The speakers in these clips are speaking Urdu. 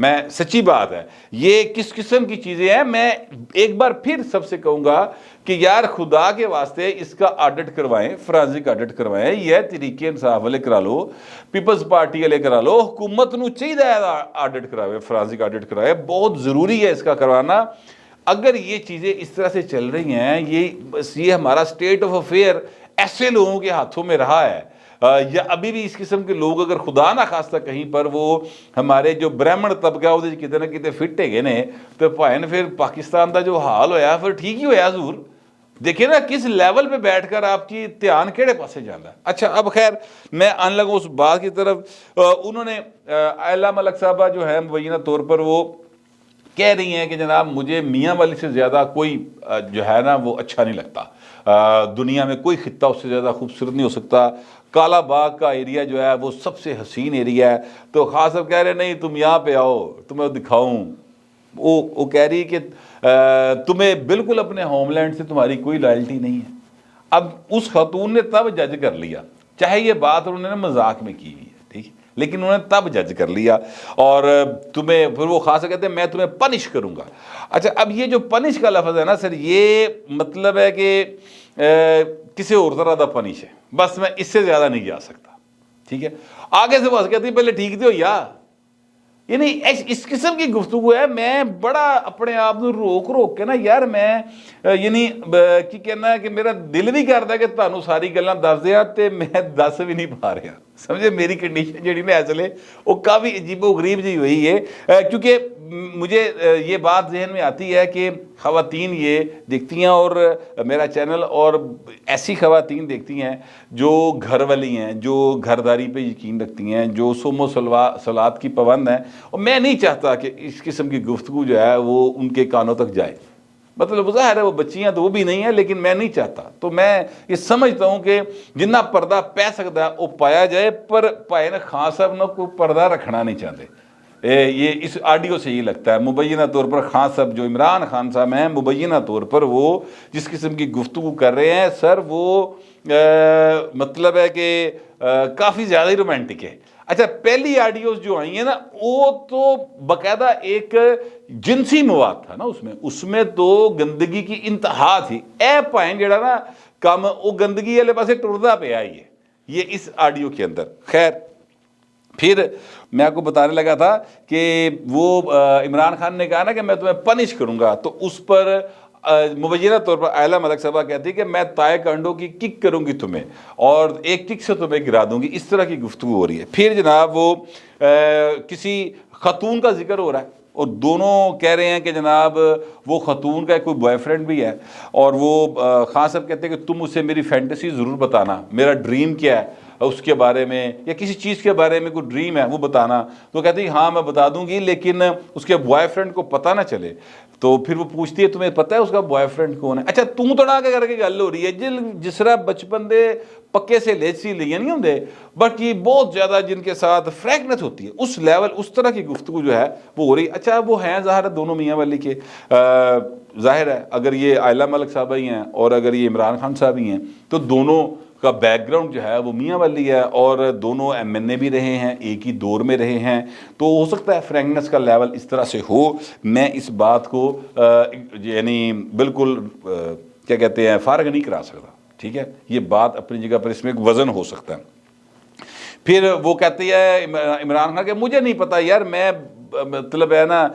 میں سچی بات ہے یہ کس قسم کی چیزیں ہیں. میں ایک بار پھر سب سے کہوں گا کہ یار خدا کے واسطے اس کا آڈٹ کروائیں, فرانزک آڈٹ کروائیں. یہ تحریک انصاف والے کرا لو, پیپلز پارٹی والے کرا لو, حکومت نو چاہیے آڈٹ کراوے, فرانزک آڈٹ کروائے. بہت ضروری ہے اس کا کروانا. اگر یہ چیزیں اس طرح سے چل رہی ہیں, یہ ہمارا اسٹیٹ آف افیئر ایسے لوگوں کے ہاتھوں میں رہا ہے, یا ابھی بھی اس قسم کے لوگ اگر خدا نہ خواستہ کہیں پر وہ ہمارے جو برہمن طبقہ وہ کتے نہ کتے فٹ ہے گئے نے, تو بھائن پھر پاکستان کا جو حال ہویا پھر ٹھیک ہی ہویا حضور. دیکھیں نا کس لیول پہ بیٹھ کر آپ کی دھیان کیڑے پاسے جانا ہے. اچھا اب خیر میں آن لگا اس بات کی طرف. انہوں نے آئلہ ملک صاحبہ جو ہے مبینہ طور پر وہ کہہ رہی ہیں کہ جناب مجھے میاں والی سے زیادہ کوئی جو ہے نا وہ اچھا نہیں لگتا, دنیا میں کوئی خطہ اس سے زیادہ خوبصورت نہیں ہو سکتا. کالا باغ کا ایریا جو ہے وہ سب سے حسین ایریا ہے. تو خاص صاحب کہہ رہے نہیں تم یہاں پہ آؤ تمہیں دکھاؤں. وہ کہہ رہی کہ تمہیں بالکل اپنے ہوم لینڈ سے تمہاری کوئی لائلٹی نہیں ہے. اب اس خاتون نے تب جج کر لیا, چاہے یہ بات انہوں نے مذاق میں کی ہوئی ہے, ٹھیک ہے, لیکن انہوں نے تب جج کر لیا. اور تمہیں پھر وہ خاصا کہتے ہیں میں تمہیں پنش کروں گا. اچھا اب یہ جو پنش کا لفظ ہے نا سر, یہ مطلب ہے کہ کسی اور طرح کا پنش ہے, بس میں اس سے زیادہ نہیں جا سکتا, ٹھیک ہے. آگے سے بس کہتی پہلے ٹھیک تھے ہو یا, یعنی اس قسم کی گفتگو ہے. میں بڑا اپنے آپ کو روک کے نا یار میں یعنی کی کہنا ہے کہ میرا دل بھی کرتا ہے کہ تانوں ساری گلاں دس دیا تے میں دس بھی نہیں پا رہا. سمجھے میری کنڈیشن جہی نا اصل وہ کافی عجیب و غریب جی ہوئی ہے, کیونکہ مجھے یہ بات ذہن میں آتی ہے کہ خواتین یہ دیکھتی ہیں اور میرا چینل, اور ایسی خواتین دیکھتی ہیں جو گھر والی ہیں, جو گھرداری پہ یقین رکھتی ہیں, جو صوم و صلوات کی پابند ہیں. اور میں نہیں چاہتا کہ اس قسم کی گفتگو جو ہے وہ ان کے کانوں تک جائے. مطلب ظاہر ہے وہ بچیاں تو وہ بھی نہیں ہیں, لیکن میں نہیں چاہتا. تو میں یہ سمجھتا ہوں کہ جنہ پردہ پہ سکتا ہے وہ پایا جائے, پر پائے نا خان صاحب نے کوئی پردہ رکھنا نہیں چاہتے. یہ اس آڈیو سے یہ لگتا ہے مبینہ طور پر خان صاحب جو عمران خان صاحب ہیں مبینہ طور پر وہ جس قسم کی گفتگو کر رہے ہیں سر, وہ مطلب ہے کہ کافی زیادہ ہی رومانٹک ہے. اچھا پہلی آڈیوز جو آئی ہیں نا وہ تو باقاعدہ ایک جنسی مواد تھا نا, اس میں تو گندگی کی انتہا تھی. اے پائن جڑا نا کام وہ گندگی والے پاسے ٹردا پہ آئی ہے یہ اس آڈیو کے اندر. خیر پھر میں آپ کو بتانے لگا تھا کہ وہ عمران خان نے کہا نا کہ میں تمہیں پنش کروں گا, تو اس پر مبینہ طور پر آئلہ ملک صاحبہ کہتی کہ میں تائے کنڈوں کی کک کروں گی تمہیں اور ایک کک سے تمہیں گرا دوں گی. اس طرح کی گفتگو ہو رہی ہے. پھر جناب وہ کسی خاتون کا ذکر ہو رہا ہے اور دونوں کہہ رہے ہیں کہ جناب وہ خاتون کا کوئی بوائے فرینڈ بھی ہے, اور وہ خان صاحب کہتے ہیں کہ تم اسے میری فینٹیسی ضرور بتانا, میرا ڈریم کیا ہے اس کے بارے میں, یا کسی چیز کے بارے میں کوئی ڈریم ہے وہ بتانا. تو کہتی ہاں میں بتا دوں گی لیکن اس کے بوائے فرینڈ کو پتہ نہ چلے. تو پھر وہ پوچھتی ہے تمہیں پتہ ہے اس کا بوائے فرینڈ کون ہے. اچھا توں توڑا کے کر کے گل ہو رہی ہے جس طرح بچپن دے پکے سے لیسی لیا نہیں ہوندے, بٹ یہ بہت زیادہ جن کے ساتھ فریکنس ہوتی ہے اس لیول اس طرح کی گفتگو جو ہے وہ ہو رہی. اچھا وہ ہیں ظاہر ہے دونوں میاں والی کے, ظاہر ہے اگر یہ آئلہ ملک صاحبہ ہی ہیں اور اگر یہ عمران خان صاحب ہی ہیں تو دونوں کا بیک گراؤنڈ جو ہے وہ میاں والی ہے, اور دونوں ایم این اے بھی رہے ہیں, ایک ہی دور میں رہے ہیں. تو ہو سکتا ہے فرینکنس کا لیول اس طرح سے ہو. میں اس بات کو یعنی بالکل کیا کہتے ہیں فارغ نہیں کرا سکتا, ٹھیک ہے. یہ بات اپنی جگہ پر اس میں ایک وزن ہو سکتا ہے. پھر وہ کہتی ہے عمران خان کہ مجھے نہیں پتا یار, میں مطلب ہے نا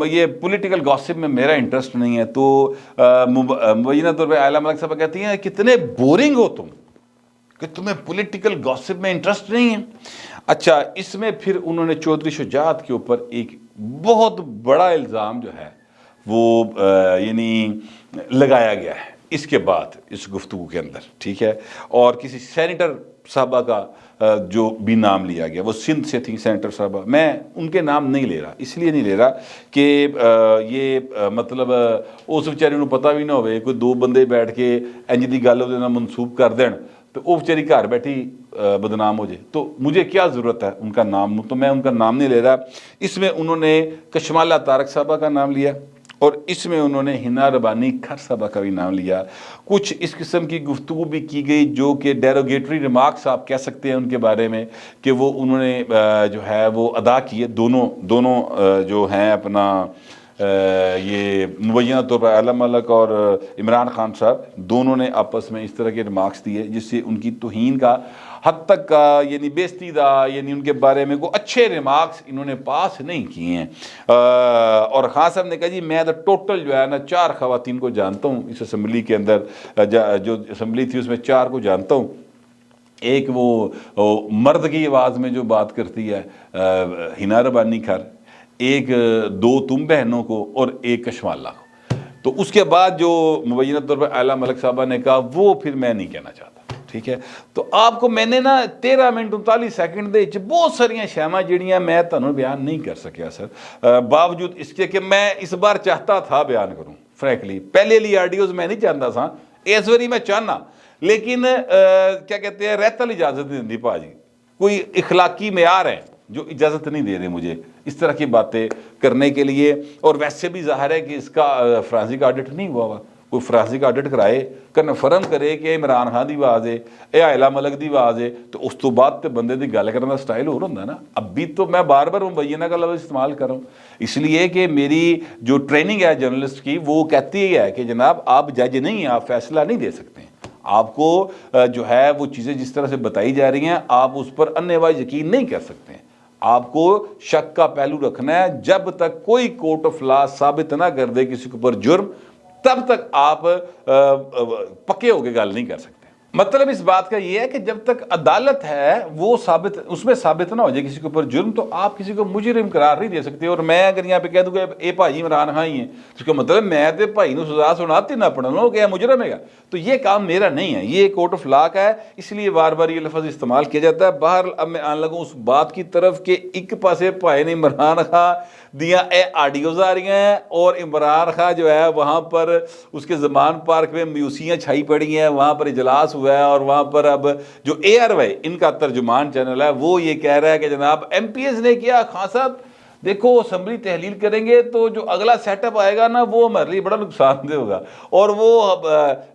یہ پولیٹیکل گاسپ میں میرا انٹرسٹ نہیں ہے. تو مبینہ طور پہ آئلہ ملک صاحبہ کہتی ہیں کتنے بورنگ ہو تم کہ تمہیں پولیٹیکل گاسپ میں انٹرسٹ نہیں ہے. اچھا اس میں پھر انہوں نے چودھری شجاعت کے اوپر ایک بہت بڑا الزام جو ہے وہ یعنی لگایا گیا ہے اس کے بعد اس گفتگو کے اندر, ٹھیک ہے. اور کسی سینیٹر صاحبہ کا جو بھی نام لیا گیا, وہ سندھ سے تھی سینیٹر صاحبہ. میں ان کے نام نہیں لے رہا, اس لیے نہیں لے رہا کہ یہ مطلب اس بیچارے نوں پتہ بھی نہ ہوئے, کوئی دو بندے بیٹھ کے انج دی گل وہ منسوب کر دین تو وہ بیچاری گھر بیٹھی بدنام ہو جائے. تو مجھے کیا ضرورت ہے ان کا نام, تو میں ان کا نام نہیں لے رہا. اس میں انہوں نے کشمالہ طارق صاحبہ کا نام لیا, اور اس میں انہوں نے ہنا ربانی کھر صاحبہ کا بھی نام لیا. کچھ اس قسم کی گفتگو بھی کی گئی جو کہ ڈیروگیٹری ریمارکس آپ کہہ سکتے ہیں ان کے بارے میں, کہ وہ انہوں نے جو ہے وہ ادا کیے. دونوں جو ہیں اپنا یہ مبینہ طور پر اعلیٰ ملک اور عمران خان صاحب, دونوں نے آپس میں اس طرح کے ریمارکس دیے جس سے ان کی توہین کا حد تک کا یعنی بےزتی دا, یعنی ان کے بارے میں کوئی اچھے ریمارکس انہوں نے پاس نہیں کیے ہیں. اور خان صاحب نے کہا جی میں تو ٹوٹل جو ہے نا 4 خواتین کو جانتا ہوں اس اسمبلی کے اندر, جو اسمبلی تھی اس میں 4 کو جانتا ہوں. ایک وہ مرد کی آواز میں جو بات کرتی ہے ہنا ربانی کھر, ایک 2 تم بہنوں کو اور ایک کشمالہ کو. تو اس کے بعد جو مبینہ طور پر اعلیٰ ملک صاحبہ نے کہا وہ پھر میں نہیں کہنا چاہتا. ٹھیک ہے, تو آپ کو میں نے نا 13 منٹ 39 سیکنڈ دے بہت ساریاں شیما جڑیاں میں تمہیں بیان نہیں کر سکیا سر, باوجود اس کے کہ میں اس بار چاہتا تھا بیان کروں. فرینکلی پہلے لی آڈیوز میں نہیں چاہتا تھا, اس واری میں چاہنا, لیکن کیا کہتے ہیں رہتا اجازت نہیں دی پا جی, کوئی اخلاقی معیار ہے جو اجازت نہیں دے رہے مجھے اس طرح کی باتیں کرنے کے لیے. اور ویسے بھی ظاہر ہے کہ اس کا فرانسی کا آڈٹ نہیں ہوا. کوئی فرانسی کا آڈٹ کرائے کنفرم کرے کہ عمران خان دی آواز ہے, اے اعلیٰ ملک دی آواز ہے, تو اس تو بعد تے بندے دی گل کرنے کا سٹائل ہو رہا نا. اب بھی تو میں بار بار مبینہ کا لفظ استعمال کر رہا ہوں اس لیے کہ میری جو ٹریننگ ہے جرنلسٹ کی وہ کہتی ہے کہ جناب آپ جج نہیں ہیں, آپ فیصلہ نہیں دے سکتے ہیں. آپ کو جو ہے وہ چیزیں جس طرح سے بتائی جا رہی ہیں آپ اس پر انبا یقین نہیں کر سکتے ہیں. آپ کو شک کا پہلو رکھنا ہے. جب تک کوئی کورٹ آف لا ثابت نہ کر دے کسی کے اوپر جرم, تب تک آپ پکے ہو کے گل نہیں کر سکتے. مطلب اس بات کا یہ ہے کہ جب تک عدالت ہے وہ ثابت, اس میں ثابت نہ ہو جائے کسی کے اوپر جرم, تو آپ کسی کو مجرم قرار نہیں دے سکتے. اور میں اگر یہاں پہ کہہ دوں کہ اے بھائی عمران خان ہی ہیں, تو اس کا مطلب میں تے بھائی نو سزا سناتی نہ پڑھنا ہو کہ مجرم ہے گا, تو یہ کام میرا نہیں ہے, یہ کورٹ آف لا کا ہے. اس لیے بار بار یہ لفظ استعمال کیا جاتا ہے. باہر اب میں آنے لگوں اس بات کی طرف کہ ایک پاسے بھائی نے عمران خان دیاں اے آڈیوز آ رہی ہیں, اور عمران خان جو ہے وہاں پر اس کے زمان پارک میں میوسیاں چھائی پڑی ہیں, وہاں پر اجلاس ہوا ہے, اور وہاں پر اب جو اے آر وائی ان کا ترجمان چینل ہے وہ یہ کہہ رہا ہے کہ جناب ایم پی ایس نے کیا, خان صاحب دیکھو اسمبلی تحلیل کریں گے تو جو اگلا سیٹ اپ آئے گا نا وہ ہمارے لیے بڑا نقصان دہ ہوگا, اور وہ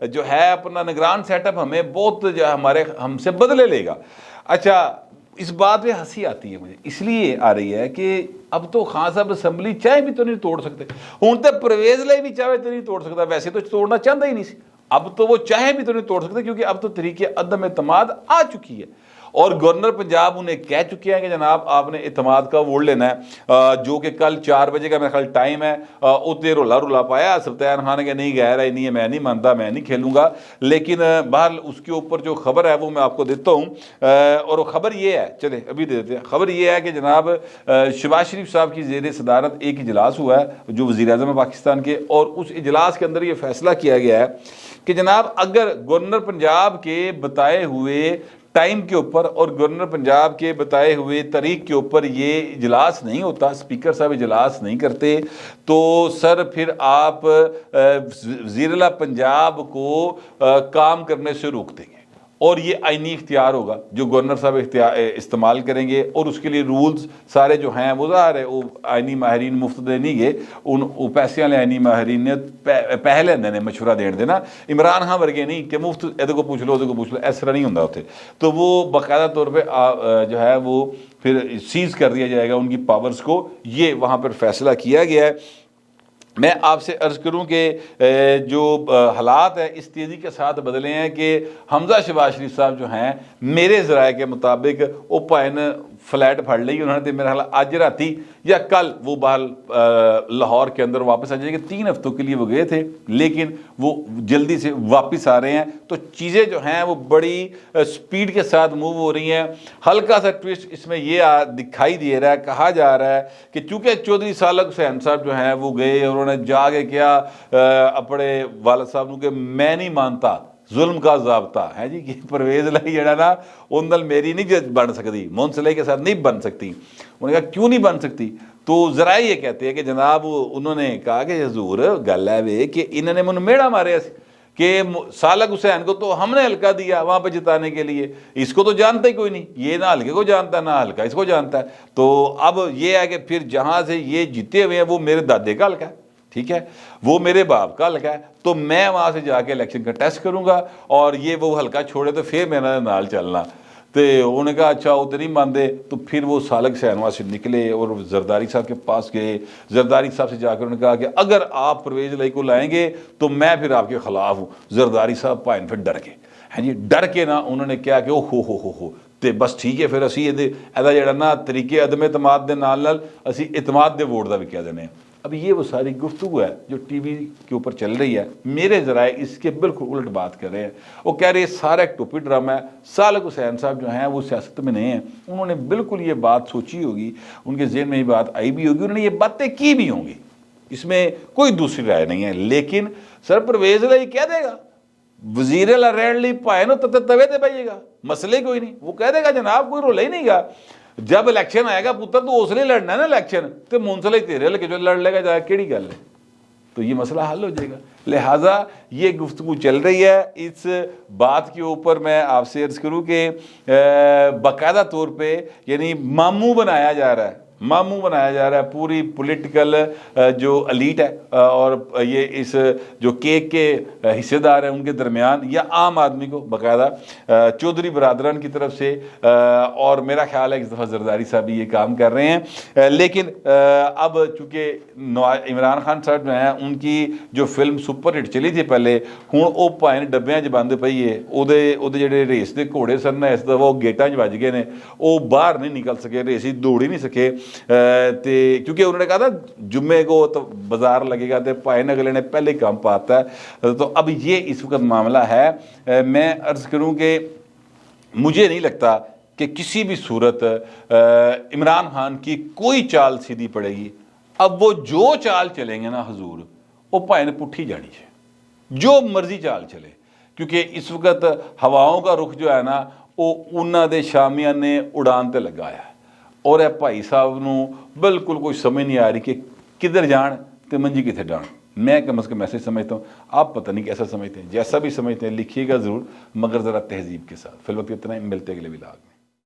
جو ہے اپنا نگران سیٹ اپ ہمیں بہت جو ہے ہم سے بدلے لے گا. اچھا اس بات پہ ہنسی آتی ہے مجھے, اس لیے آ رہی ہے کہ اب تو خان صاحب اسمبلی چاہے بھی تو نہیں توڑ سکتے. ہوں تو پرویز لے بھی چاہے تو نہیں توڑ سکتا, ویسے تو توڑنا چاہتا ہی نہیں سی, اب تو وہ چاہے بھی تو نہیں توڑ سکتے کیونکہ اب تو طریقے عدم اعتماد آ چکی ہے. اور گورنر پنجاب انہیں کہہ چکے ہیں کہ جناب آپ نے اعتماد کا ووٹ لینا ہے, جو کہ کل 4 بجے کا میرا خیال ٹائم ہے. اتنے رولا پایا سلطان خان کہ نہیں گہرا ہی نہیں ہے, میں نہیں مانتا, میں نہیں کھیلوں گا. لیکن بہرحال اس کے اوپر جو خبر ہے وہ میں آپ کو دیتا ہوں, اور وہ خبر یہ ہے, چلے ابھی دے دیتے ہیں. خبر یہ ہے کہ جناب شہباز شریف صاحب کی زیر صدارت ایک اجلاس ہوا ہے جو وزیر اعظم پاکستان کے, اور اس اجلاس کے اندر یہ فیصلہ کیا گیا ہے کہ جناب اگر گورنر پنجاب کے بتائے ہوئے ٹائم کے اوپر اور گورنر پنجاب کے بتائے ہوئے تاریخ کے اوپر یہ اجلاس نہیں ہوتا, اسپیکر صاحب اجلاس نہیں کرتے, تو سر پھر آپ وزیر اعلیٰ پنجاب کو کام کرنے سے روک دیں گے. اور یہ آئینی اختیار ہوگا جو گورنر صاحب استعمال کریں گے, اور اس کے لیے رولز سارے جو ہیں وہ ظاہر ہے وہ آئینی ماہرین مفت دے نہیں گے, ان پیسے والے آئینی ماہرین نے پہلے نے مشورہ دینا. عمران خان ورگے نہیں کہ مفت ادھر کو پوچھ لو ادھر کو پوچھ لو, اس طرح نہیں ہوتا ہوتے. تو وہ باقاعدہ طور پہ جو ہے وہ پھر سیز کر دیا جائے گا ان کی پاورز کو, یہ وہاں پر فیصلہ کیا گیا ہے. میں آپ سے عرض کروں کہ جو حالات ہیں اس تیزی کے ساتھ بدلے ہیں کہ حمزہ شہباز شریف صاحب جو ہیں میرے ذرائع کے مطابق وہ پائن فلیٹ پھڑ لی انہوں نے, میرا خیال آج راتی یا کل وہ بہل لاہور کے اندر واپس آ جائیں گے. 3 ہفتوں کے لیے وہ گئے تھے لیکن وہ جلدی سے واپس آ رہے ہیں. تو چیزیں جو ہیں وہ بڑی سپیڈ کے ساتھ موو ہو رہی ہیں. ہلکا سا ٹویسٹ اس میں یہ دکھائی دے رہا ہے, کہا جا رہا ہے کہ چونکہ چودھری سالک حسین صاحب جو ہیں وہ گئے, انہوں نے جا کے کیا اپنے والد صاحب کہ میں نہیں مانتا ظلم کا ضابطہ ہے جی کہ پرویز لائی جڑا نا اندل میری نہیں بن سکتی, مون سلے کے ساتھ نہیں بن سکتی. انہوں نے کہا کیوں نہیں بن سکتی, تو ذرائع یہ کہتے ہیں کہ جناب انہوں نے کہا کہ حضور گل ہے وے کہ انہوں نے من میڑا مارے کہ سالک حسین کو تو ہم نے ہلکا دیا وہاں پہ جتانے کے لیے, اس کو تو جانتا ہی کوئی نہیں, یہ نہ ہلکے کو جانتا ہے نہ ہلکا اس کو جانتا ہے. تو اب یہ ہے کہ پھر جہاں سے یہ جیتے ہوئے ہیں وہ میرے دادے کا ہلکا ہے, ٹھیک ہے، وہ میرے باپ کا حلقہ ہے تو میں وہاں سے جا کے الیکشن کنٹیسٹ کروں گا اور یہ وہ حلقہ چھوڑے تو پھر میرا نال چلنا۔ تو انہوں نے کہا اچھا وہ تو نہیں مانتے، تو پھر وہ سالک حسین وہاں سے نکلے اور زرداری صاحب کے پاس گئے۔ زرداری صاحب سے جا کر انہوں نے کہا کہ اگر آپ پرویز الہی کو لائیں گے تو میں پھر آپ کے خلاف ہوں۔ زرداری صاحب پائن پھر ڈر گئے، ہاں جی، ڈر کے نا انہوں نے کیا کہ ہو تے بس ٹھیک ہے پھر اسی ایدا جڑا نا طریقے عدم اعتماد دے نال اسی اعتماد دے ووٹ دا بھی کہہ دینے۔ اب یہ وہ ساری گفتگو ہے جو ٹی وی کے اوپر چل رہی ہے، میرے ذرائع اس کے بالکل الٹ بات کر رہے ہیں۔ وہ کہہ رہے ہیں سارا ایک ٹوپی ڈرامہ ہے، سالک حسین صاحب جو ہیں وہ سیاست میں نہیں ہیں، انہوں نے بالکل یہ بات سوچی ہوگی، ان کے ذہن میں یہ بات آئی بھی ہوگی، انہوں نے یہ باتیں کی بھی ہوں گی، اس میں کوئی دوسری رائے نہیں ہے۔ لیکن سر پرویز الہی کہہ دے گا وزیر اعلیٰ رہن لی پائے نو توے تے پائیے گا، مسئلے کوئی نہیں، وہ کہہ دے گا جناب کوئی رول ہی نہیں گا، جب الیکشن آئے گا پتر تو اس لیے لڑنا ہے نا الیکشن، تو منسلے تیرے لگے جو لڑ لے گا جائے کیڑی گل ہے، تو یہ مسئلہ حل ہو جائے گا۔ لہٰذا یہ گفتگو چل رہی ہے، اس بات کے اوپر میں آپ سے عرض کروں کہ باقاعدہ طور پہ یعنی ماموں بنایا جا رہا ہے، ماموں بنایا جا رہا ہے پوری پولیٹیکل جو الیٹ ہے اور یہ اس جو کیک کے حصے دار ہیں ان کے درمیان یا عام آدمی کو باقاعدہ چودھری برادران کی طرف سے، اور میرا خیال ہے اس دفعہ زرداری صاحب بھی یہ کام کر رہے ہیں۔ لیکن اب چونکہ عمران خان صاحب جو ہیں ان کی جو فلم سپر ہٹ چلی تھی پہلے، ہوں وہ پائے بڈبیاں چ بند پئی ہے، وہ جڑے ریس کے گھوڑے سن اس دفعہ وہ گیٹاں چ وج گئے نے، وہ باہر نہیں نکل سکے، ریسی دوڑ ہی نہیں سکے، کیونکہ انہوں نے کہا تھا جمعے کو تو بازار لگے گا، تو پائن اگلے نے پہلے کام پاتا ہے۔ تو اب یہ اس وقت معاملہ ہے، میں عرض کروں کہ مجھے نہیں لگتا کہ کسی بھی صورت عمران خان کی کوئی چال سیدھی پڑے گی۔ اب وہ جو چال چلیں گے نا حضور، وہ پائن پٹھی جانی ہے، جو مرضی چال چلے، کیونکہ اس وقت ہواؤں کا رخ جو ہے نا وہ انہوں دے شامیاں نے اڑان تے لگایا ہے، اور اے بھائی صاحب نو بالکل کوئی سمجھ نہیں آ رہی کہ کدھر جان تے منجی کتنے ڈان۔ میں کم از کم ایسے سمجھتا ہوں، آپ پتہ نہیں کیسا سمجھتے ہیں، جیسا بھی سمجھتے ہیں لکھیے گا ضرور، مگر ذرا تہذیب کے ساتھ۔ فی الوقت اتنا ہی، ملتے اگلے ولاگ میں۔